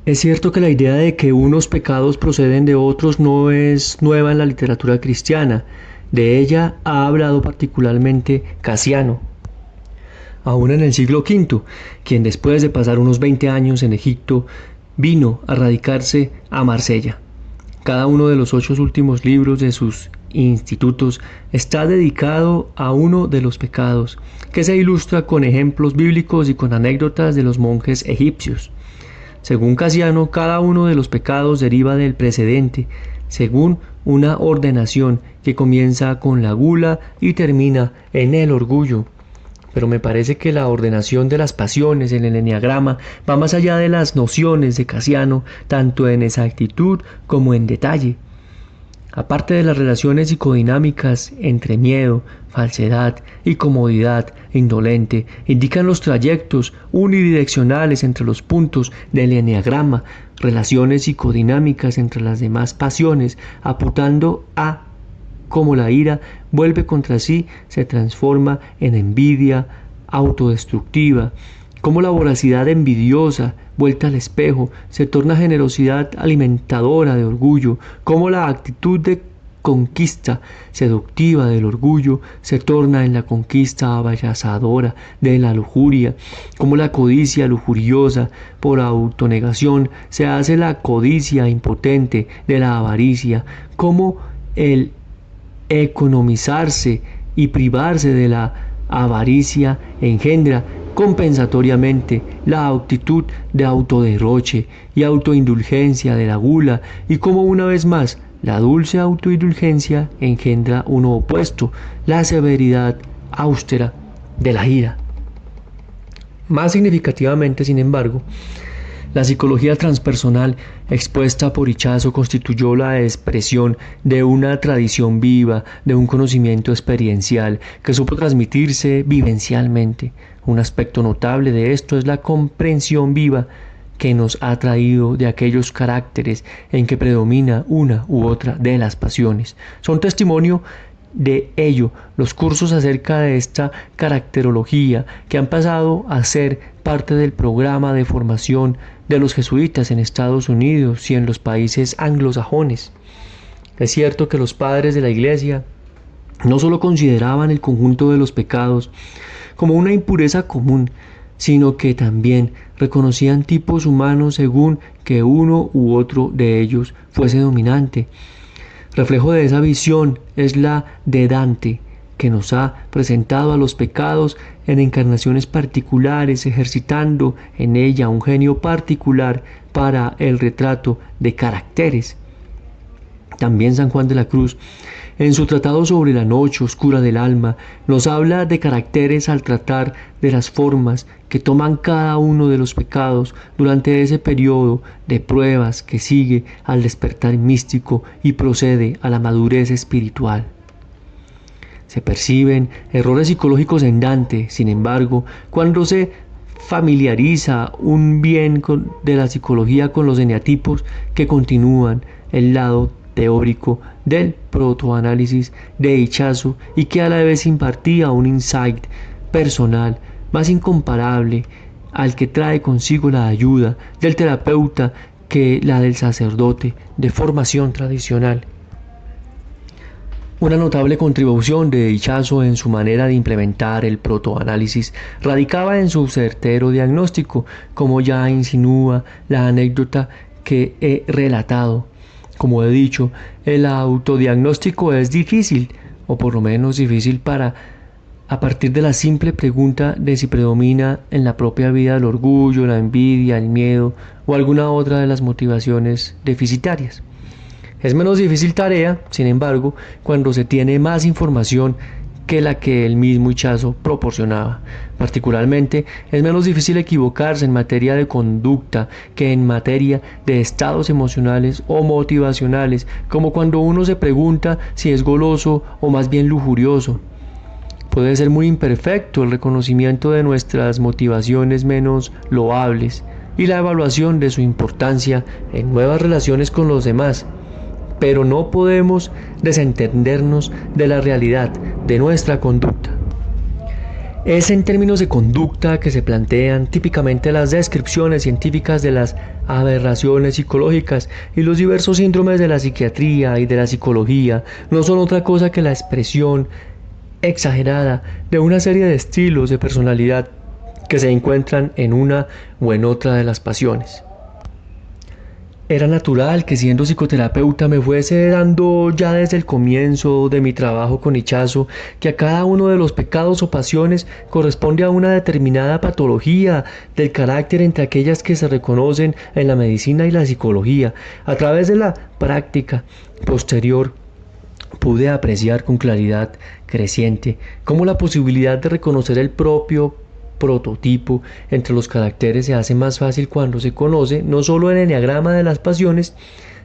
Es cierto que la idea de que unos pecados proceden de otros no es nueva en la literatura cristiana. De ella ha hablado particularmente Casiano, aún en el siglo V, quien después de pasar unos 20 años en Egipto, vino a radicarse a Marsella. Cada uno de los 8 últimos libros de sus institutos está dedicado a uno de los pecados, que se ilustra con ejemplos bíblicos y con anécdotas de los monjes egipcios. Según Casiano, cada uno de los pecados deriva del precedente, según una ordenación que comienza con la gula y termina en el orgullo. Pero me parece que la ordenación de las pasiones en el enneagrama va más allá de las nociones de Casiano, tanto en exactitud como en detalle. Aparte de las relaciones psicodinámicas entre miedo, falsedad y comodidad indolente, indican los trayectos unidireccionales entre los puntos del enneagrama, relaciones psicodinámicas entre las demás pasiones, apuntando a cómo la ira vuelve contra sí, se transforma en envidia autodestructiva, cómo la voracidad envidiosa, vuelta al espejo, se torna generosidad alimentadora de orgullo, cómo la actitud de conquista seductiva del orgullo se torna en la conquista abayazadora de la lujuria, cómo la codicia lujuriosa por autonegación se hace la codicia impotente de la avaricia, cómo el economizarse y privarse de la avaricia engendra compensatoriamente la actitud de autoderroche y autoindulgencia de la gula, y como una vez más la dulce autoindulgencia engendra uno opuesto, la severidad austera de la ira. Más significativamente, sin embargo, la psicología transpersonal expuesta por Ichazo constituyó la expresión de una tradición viva, de un conocimiento experiencial que supo transmitirse vivencialmente. Un aspecto notable de esto es la comprensión viva que nos ha traído de aquellos caracteres en que predomina una u otra de las pasiones. Son testimonio de ello los cursos acerca de esta caracterología que han pasado a ser parte del programa de formación de los jesuitas en Estados Unidos y en los países anglosajones. Es cierto que los padres de la Iglesia no solo consideraban el conjunto de los pecados como una impureza común, sino que también reconocían tipos humanos según que uno u otro de ellos fuese dominante. Reflejo de esa visión es la de Dante, que nos ha presentado a los pecados en encarnaciones particulares, ejercitando en ella un genio particular para el retrato de caracteres. También San Juan de la Cruz, en su tratado sobre la noche oscura del alma, nos habla de caracteres al tratar de las formas que toman cada uno de los pecados durante ese periodo de pruebas que sigue al despertar místico y procede a la madurez espiritual. Se perciben errores psicológicos en Dante, sin embargo, cuando se familiariza un bien de la psicología con los eneatipos que continúan el lado teórico del protoanálisis de Ichazo y que a la vez impartía un insight personal más incomparable al que trae consigo la ayuda del terapeuta que la del sacerdote de formación tradicional. Una notable contribución de Ichazo en su manera de implementar el protoanálisis radicaba en su certero diagnóstico, como ya insinúa la anécdota que he relatado. Como he dicho, el autodiagnóstico es difícil, o por lo menos difícil a partir de la simple pregunta de si predomina en la propia vida el orgullo, la envidia, el miedo o alguna otra de las motivaciones deficitarias. Es menos difícil tarea, sin embargo, cuando se tiene más información que la que el mismo Ichazo proporcionaba. Particularmente, es menos difícil equivocarse en materia de conducta que en materia de estados emocionales o motivacionales, como cuando uno se pregunta si es goloso o más bien lujurioso. Puede ser muy imperfecto el reconocimiento de nuestras motivaciones menos loables y la evaluación de su importancia en nuevas relaciones con los demás, pero no podemos desentendernos de la realidad de nuestra conducta. Es en términos de conducta que se plantean típicamente las descripciones científicas de las aberraciones psicológicas, y los diversos síndromes de la psiquiatría y de la psicología no son otra cosa que la expresión exagerada de una serie de estilos de personalidad que se encuentran en una o en otra de las pasiones. Era natural que siendo psicoterapeuta me fuese dando ya desde el comienzo de mi trabajo con Ichazo que a cada uno de los pecados o pasiones corresponde a una determinada patología del carácter entre aquellas que se reconocen en la medicina y la psicología. A través de la práctica posterior pude apreciar con claridad creciente cómo la posibilidad de reconocer el propio prototipo entre los caracteres se hace más fácil cuando se conoce no solo el eneagrama de las pasiones,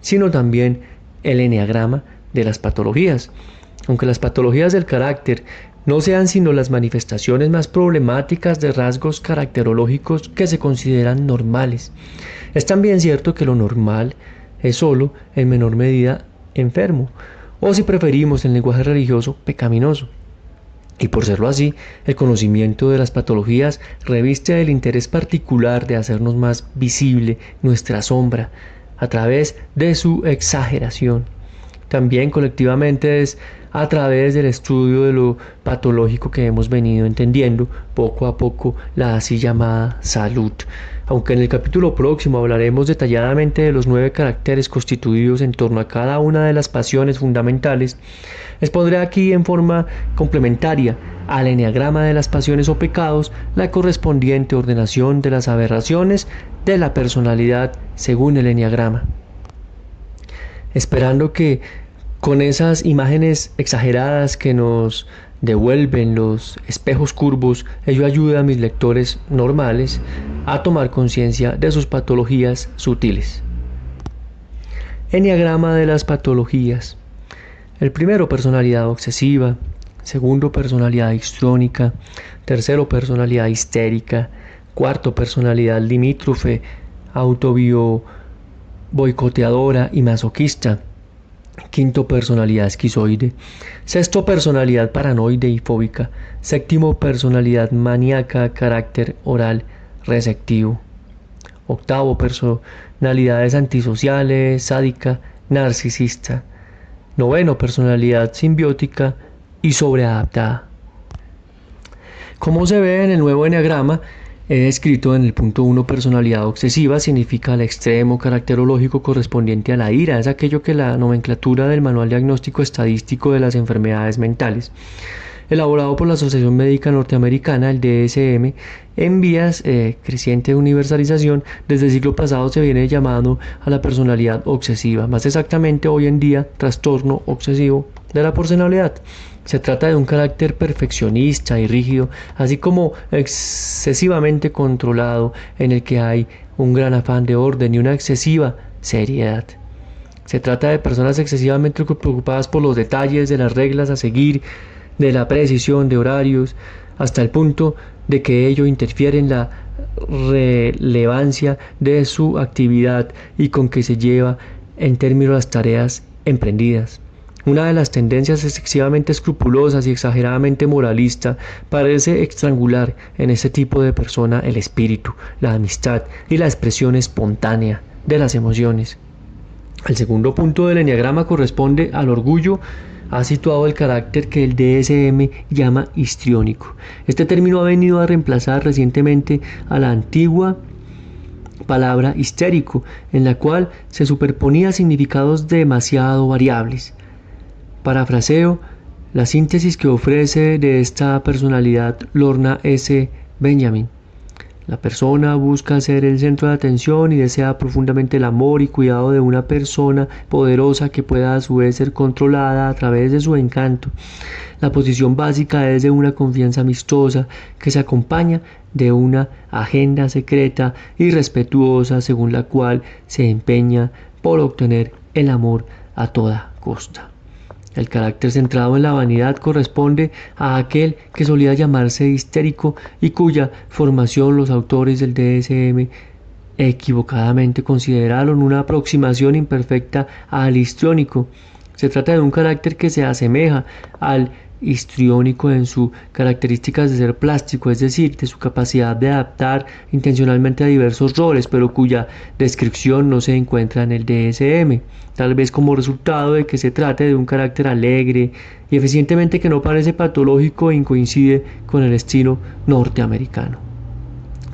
sino también el eneagrama de las patologías. Aunque las patologías del carácter no sean sino las manifestaciones más problemáticas de rasgos caracterológicos que se consideran normales, es también cierto que lo normal es solo, en menor medida, enfermo, o si preferimos en lenguaje religioso, pecaminoso. Y por serlo así, el conocimiento de las patologías reviste el interés particular de hacernos más visible nuestra sombra a través de su exageración. También colectivamente es a través del estudio de lo patológico que hemos venido entendiendo poco a poco la así llamada salud. Aunque en el capítulo próximo hablaremos detalladamente de los 9 caracteres constituidos en torno a cada una de las pasiones fundamentales, expondré aquí en forma complementaria al eneagrama de las pasiones o pecados la correspondiente ordenación de las aberraciones de la personalidad según el eneagrama. Esperando que con esas imágenes exageradas que nos devuelven los espejos curvos, ello ayuda a mis lectores normales a tomar conciencia de sus patologías sutiles. Eneagrama de las patologías. El primero, personalidad obsesiva. Segundo, personalidad histrónica. Tercero, personalidad histérica. Cuarto, personalidad limítrofe, boicoteadora y masoquista. Quinto, personalidad esquizoide. Sexto, personalidad paranoide y fóbica. Séptimo, personalidad maníaca, carácter oral receptivo. Octavo, personalidades antisociales, sádica, narcisista. Noveno, personalidad simbiótica y sobreadaptada. Como se ve en el nuevo eneagrama, he descrito en el punto 1 personalidad obsesiva, significa el extremo caracterológico correspondiente a la ira, es aquello que la nomenclatura del Manual Diagnóstico Estadístico de las Enfermedades Mentales, elaborado por la Asociación Médica Norteamericana, el DSM, en vías creciente de universalización. Desde el siglo pasado se viene llamando a la personalidad obsesiva, más exactamente hoy en día trastorno obsesivo de la personalidad. Se trata de un carácter perfeccionista y rígido, así como excesivamente controlado, en el que hay un gran afán de orden y una excesiva seriedad. Se trata de personas excesivamente preocupadas por los detalles de las reglas a seguir, de la precisión de horarios, hasta el punto de que ello interfiere en la relevancia de su actividad y con que se lleva en términos de las tareas emprendidas. Una de las tendencias excesivamente escrupulosas y exageradamente moralista parece estrangular en este tipo de persona el espíritu, la amistad y la expresión espontánea de las emociones. El segundo punto del eneagrama corresponde al orgullo. Ha situado el carácter que el DSM llama histriónico. Este término ha venido a reemplazar recientemente a la antigua palabra histérico, en la cual se superponía significados demasiado variables. Parafraseo la síntesis que ofrece de esta personalidad Lorna S. Benjamin. La persona busca ser el centro de atención y desea profundamente el amor y cuidado de una persona poderosa que pueda a su vez ser controlada a través de su encanto. La posición básica es de una confianza amistosa que se acompaña de una agenda secreta y respetuosa según la cual se empeña por obtener el amor a toda costa. El carácter centrado en la vanidad corresponde a aquel que solía llamarse histérico y cuya formación los autores del DSM equivocadamente consideraron una aproximación imperfecta al histriónico. Se trata de un carácter que se asemeja al histriónico en sus características de ser plástico, es decir, de su capacidad de adaptar intencionalmente a diversos roles, pero cuya descripción no se encuentra en el DSM, tal vez como resultado de que se trate de un carácter alegre y eficientemente que no parece patológico y coincide con el estilo norteamericano.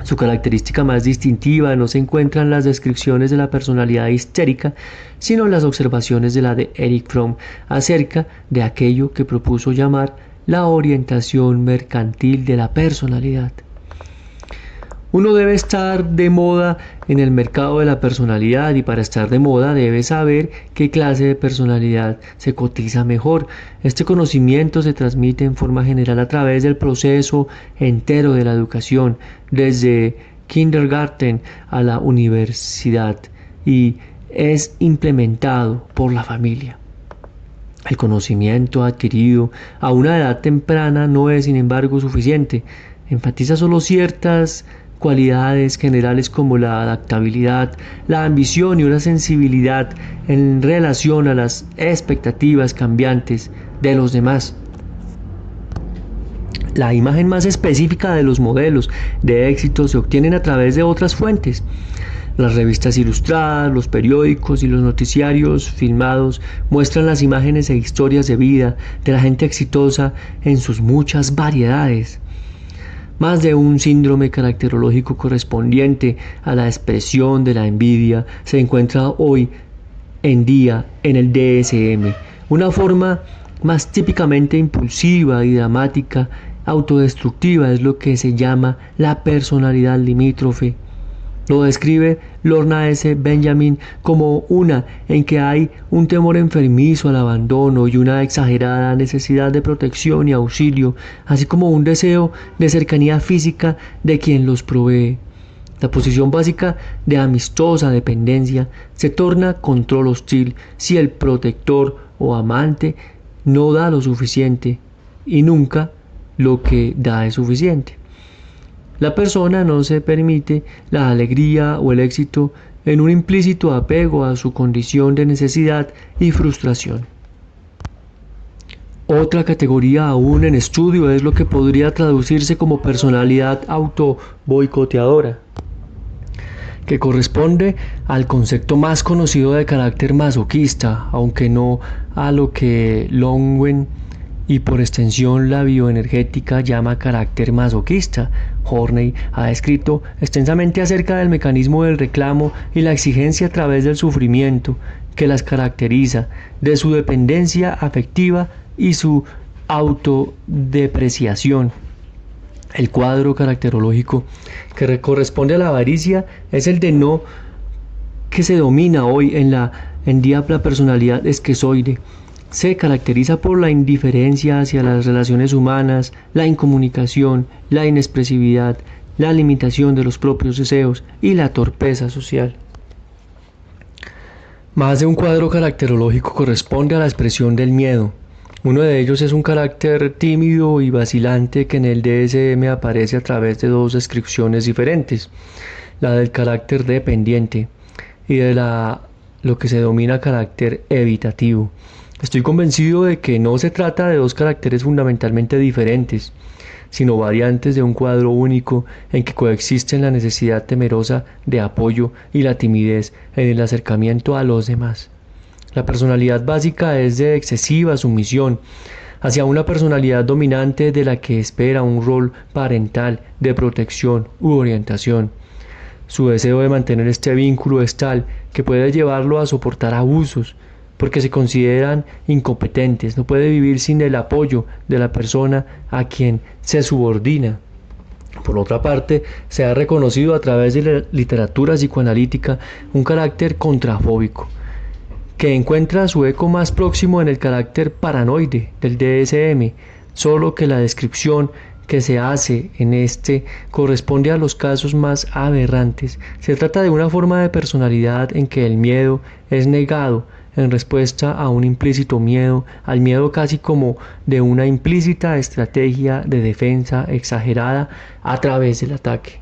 Su característica más distintiva no se encuentra en las descripciones de la personalidad histérica, sino en las observaciones de la de Erich Fromm acerca de aquello que propuso llamar la orientación mercantil de la personalidad. Uno debe estar de moda en el mercado de la personalidad y para estar de moda debe saber qué clase de personalidad se cotiza mejor. Este conocimiento se transmite en forma general a través del proceso entero de la educación, desde kindergarten a la universidad, y es implementado por la familia. El conocimiento adquirido a una edad temprana no es, sin embargo, suficiente. Enfatiza solo ciertas cualidades generales como la adaptabilidad, la ambición y una sensibilidad en relación a las expectativas cambiantes de los demás. La imagen más específica de los modelos de éxito se obtienen a través de otras fuentes. Las revistas ilustradas, los periódicos y los noticiarios filmados muestran las imágenes e historias de vida de la gente exitosa en sus muchas variedades. Más de un síndrome caracterológico correspondiente a la expresión de la envidia se encuentra hoy en día en el DSM, una forma más típicamente impulsiva y dramática, autodestructiva, es lo que se llama la personalidad limítrofe. Lo describe Lorna S. Benjamin como una en que hay un temor enfermizo al abandono y una exagerada necesidad de protección y auxilio, así como un deseo de cercanía física de quien los provee. La posición básica de amistosa dependencia se torna control hostil si el protector o amante no da lo suficiente y nunca lo que da es suficiente. La persona no se permite la alegría o el éxito en un implícito apego a su condición de necesidad y frustración. Otra categoría aún en estudio es lo que podría traducirse como personalidad auto-boicoteadora, que corresponde al concepto más conocido de carácter masoquista, aunque no a lo que Longwen y por extensión la bioenergética llama carácter masoquista. Horney ha escrito extensamente acerca del mecanismo del reclamo y la exigencia a través del sufrimiento que las caracteriza, de su dependencia afectiva y su autodepreciación. El cuadro caracterológico que corresponde a la avaricia es el de no que se domina hoy en día la personalidad esquizoide. Se caracteriza por la indiferencia hacia las relaciones humanas, la incomunicación, la inexpresividad, la limitación de los propios deseos y la torpeza social. Más de un cuadro caracterológico corresponde a la expresión del miedo. Uno de ellos es un carácter tímido y vacilante que en el DSM aparece a través de dos descripciones diferentes, la del carácter dependiente y de lo que se denomina carácter evitativo. Estoy convencido de que no se trata de dos caracteres fundamentalmente diferentes, sino variantes de un cuadro único en que coexisten la necesidad temerosa de apoyo y la timidez en el acercamiento a los demás. La personalidad básica es de excesiva sumisión hacia una personalidad dominante de la que espera un rol parental de protección u orientación. Su deseo de mantener este vínculo es tal que puede llevarlo a soportar abusos, porque se consideran incompetentes, no puede vivir sin el apoyo de la persona a quien se subordina. Por otra parte, se ha reconocido a través de la literatura psicoanalítica un carácter contrafóbico, que encuentra su eco más próximo en el carácter paranoide del DSM, solo que la descripción que se hace en este corresponde a los casos más aberrantes. Se trata de una forma de personalidad en que el miedo es negado en respuesta a un implícito miedo, al miedo casi como de una implícita estrategia de defensa exagerada a través del ataque.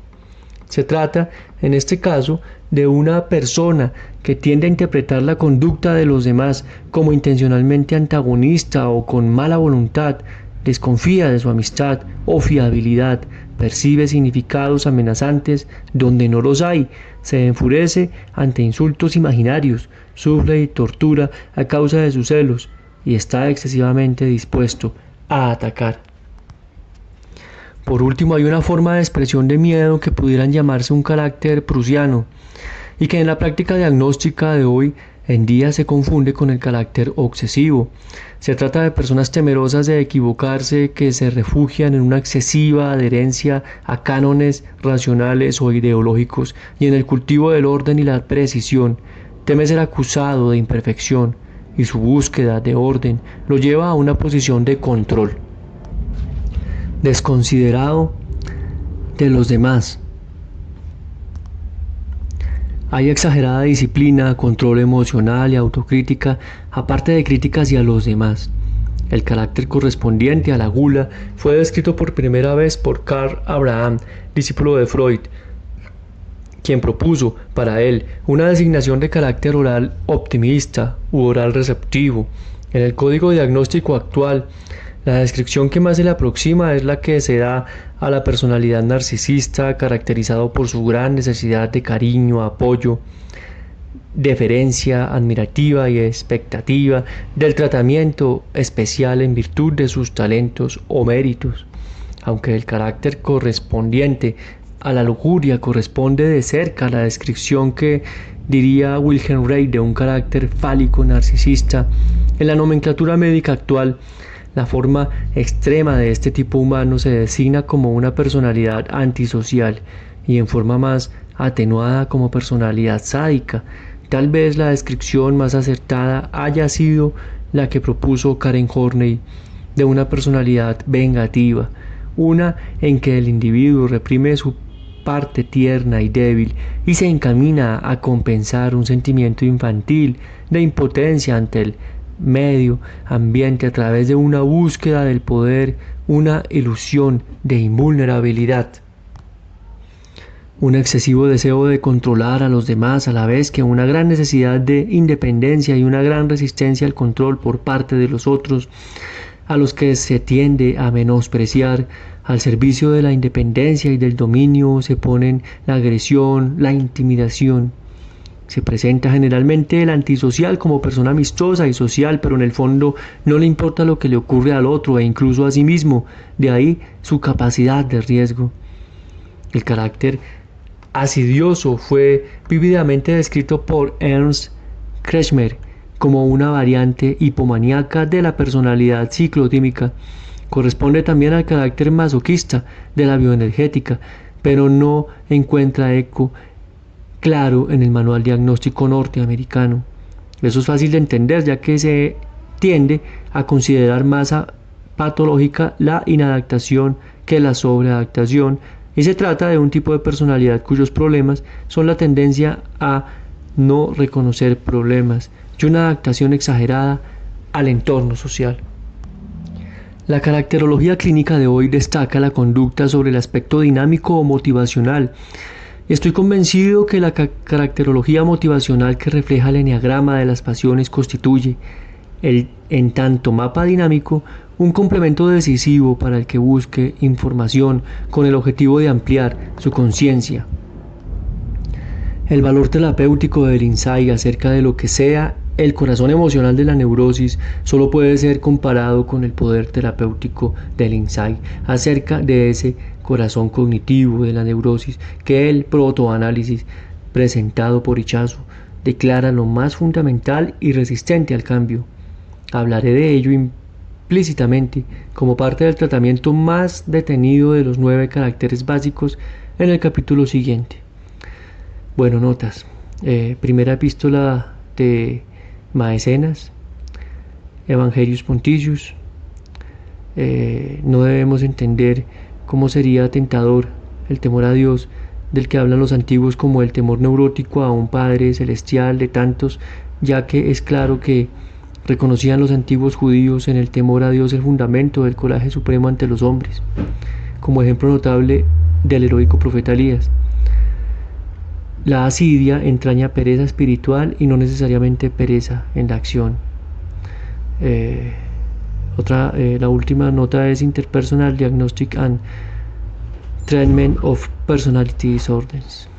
Se trata, en este caso, de una persona que tiende a interpretar la conducta de los demás como intencionalmente antagonista o con mala voluntad, desconfía de su amistad o fiabilidad, percibe significados amenazantes donde no los hay, se enfurece ante insultos imaginarios, sufre y tortura a causa de sus celos y está excesivamente dispuesto a atacar. Por último, hay una forma de expresión de miedo que pudieran llamarse un carácter prusiano y que en la práctica diagnóstica de hoy en día se confunde con el carácter obsesivo. Se trata de personas temerosas de equivocarse que se refugian en una excesiva adherencia a cánones racionales o ideológicos y en el cultivo del orden y la precisión. Teme ser acusado de imperfección y su búsqueda de orden lo lleva a una posición de control. Desconsiderado de los demás. Hay exagerada disciplina, control emocional y autocrítica, aparte de crítica hacia los demás. El carácter correspondiente a la gula fue descrito por primera vez por Karl Abraham, discípulo de Freud, quien propuso para él una designación de carácter oral optimista u oral receptivo. En el código diagnóstico actual, la descripción que más se le aproxima es la que se da a la personalidad narcisista, caracterizado por su gran necesidad de cariño, apoyo, deferencia admirativa y expectativa del tratamiento especial en virtud de sus talentos o méritos. Aunque el carácter correspondiente a la lujuria corresponde de cerca a la descripción que diría Wilhelm Reich de un carácter fálico narcisista, en la nomenclatura médica actual, la forma extrema de este tipo humano se designa como una personalidad antisocial y en forma más atenuada como personalidad sádica. Tal vez la descripción más acertada haya sido la que propuso Karen Horney de una personalidad vengativa, una en que el individuo reprime su parte tierna y débil y se encamina a compensar un sentimiento infantil de impotencia ante el medio ambiente a través de una búsqueda del poder, una ilusión de invulnerabilidad. Un excesivo deseo de controlar a los demás a la vez que una gran necesidad de independencia y una gran resistencia al control por parte de los otros, a los que se tiende a menospreciar. Al servicio de la independencia y del dominio se ponen la agresión, la intimidación. Se presenta generalmente el antisocial como persona amistosa y social, pero en el fondo no le importa lo que le ocurre al otro e incluso a sí mismo, de ahí su capacidad de riesgo. El carácter asidioso fue vívidamente descrito por Ernst Kretschmer como una variante hipomaníaca de la personalidad ciclotímica. Corresponde también al carácter masoquista de la bioenergética, pero no encuentra eco claro en el manual diagnóstico norteamericano. Eso es fácil de entender, ya que se tiende a considerar más patológica la inadaptación que la sobreadaptación, y se trata de un tipo de personalidad cuyos problemas son la tendencia a no reconocer problemas y una adaptación exagerada al entorno social. La caracterología clínica de hoy destaca la conducta sobre el aspecto dinámico o motivacional. Estoy convencido que la caracterología motivacional que refleja el eneagrama de las pasiones constituye, en tanto mapa dinámico, un complemento decisivo para el que busque información con el objetivo de ampliar su conciencia. El valor terapéutico del insight acerca de lo que sea el corazón emocional de la neurosis solo puede ser comparado con el poder terapéutico del insight acerca de ese corazón cognitivo de la neurosis que el protoanálisis presentado por Ichazo declara lo más fundamental y resistente al cambio. Hablaré de ello implícitamente como parte del tratamiento más detenido de los 9 caracteres básicos en el capítulo siguiente. Bueno, notas. Primera epístola de Maecenas, Evangelius Ponticius. No debemos entender cómo sería tentador el temor a Dios del que hablan los antiguos como el temor neurótico a un Padre celestial de tantos, ya que es claro que reconocían los antiguos judíos en el temor a Dios el fundamento del coraje supremo ante los hombres, como ejemplo notable del heroico profeta Elías. La asidia entraña pereza espiritual y no necesariamente pereza en la acción. La última nota es Interpersonal Diagnostic and Treatment of Personality Disorders.